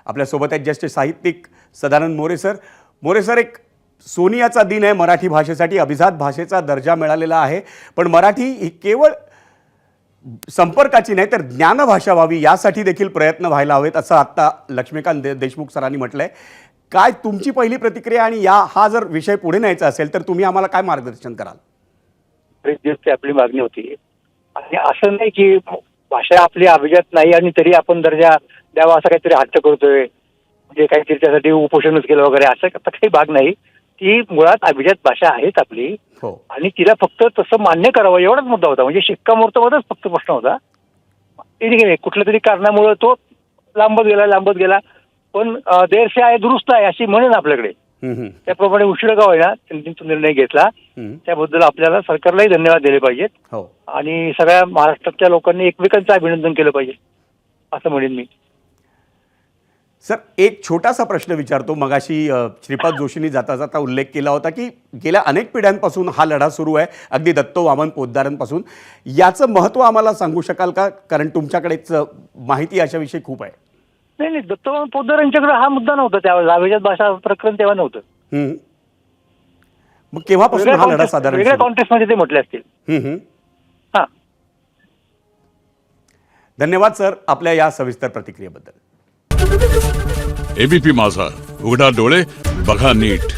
आपल्यासोबत आहेत ज्येष्ठ साहित्यिक सदानंद मोरे सर. मोरे सर, एक सोनियाचा दिन आहे मराठी भाषेसाठी. अभिजात भाषेचा दर्जा मिळालेला आहे, पण मराठी ही केवळ संपर्काची नाही तर ज्ञानभाषा व्हावी यासाठी देखील प्रयत्न व्हायला हवेत, असं आत्ता लक्ष्मीकांत देशमुख सरांनी म्हटलंय. काय तुमची पहिली प्रतिक्रिया, आणि हा जर विषय पुढे न्यायचा असेल तर तुम्ही आम्हाला काय मार्गदर्शन कराल? बरेच दिवस आपली मागणी होती, आणि असं नाही की भाषा आपली अभिजात नाही आणि तरी आपण दर्जा द्यावा असा काहीतरी हट्ट करतोय, म्हणजे काहीतरी त्यासाठी उपोषणच केलं वगैरे, असं काही भाग नाही. ती मुळात अभिजात भाषा आहेच आपली, हो, आणि तिला फक्त तसं मान्य करावं एवढाच मुद्दा होता. म्हणजे शिक्कामोर्तबच फक्त प्रश्न होता. ठीक आहे, कुठल्या तरी कारणामुळे तो लांबत गेला. पण देर से आहे दुरुस्त आहे अशी म्हणेन आपल्याकडे. त्याप्रमाणे उशिरा का होईना त्यांनी तो निर्णय घेतला. त्याबद्दल आपल्याला सरकारलाही धन्यवाद दिले पाहिजेत, हो. आणि सगळ्या महाराष्ट्रातल्या लोकांनी एकमेकांचं अभिनंदन केलं पाहिजे असं म्हणेन मी. सर, एक छोटासा प्रश्न विचारतो. मगाशी श्रीपाद जोशींनी जाता जाता उल्लेख केला होता की गेल्या अनेक पिढ्यांपासून हा लढा सुरू आहे, अगदी दत्तो वामन पोद्दारांपासून. याचं महत्त्व आम्हाला सांगू शकाल का? कारण तुमच्याकडेच माहिती अशाविषयी खूप आहे. नाही, दत्तो पोद्दार यांच्याकडे हा मुद्दा नव्हता त्यावेळेस. अभिजात भाषा प्रकरण तेव्हा नव्हतं. मग केव्हापासून हा लढा साधारण वेगळ्या कॉन्टेक्स्ट मध्ये ते म्हटले असतील. हा, धन्यवाद सर आपल्या या सविस्तर प्रतिक्रियेबद्दल. एबीपी माझा, उघडा डोळे बघा नीट.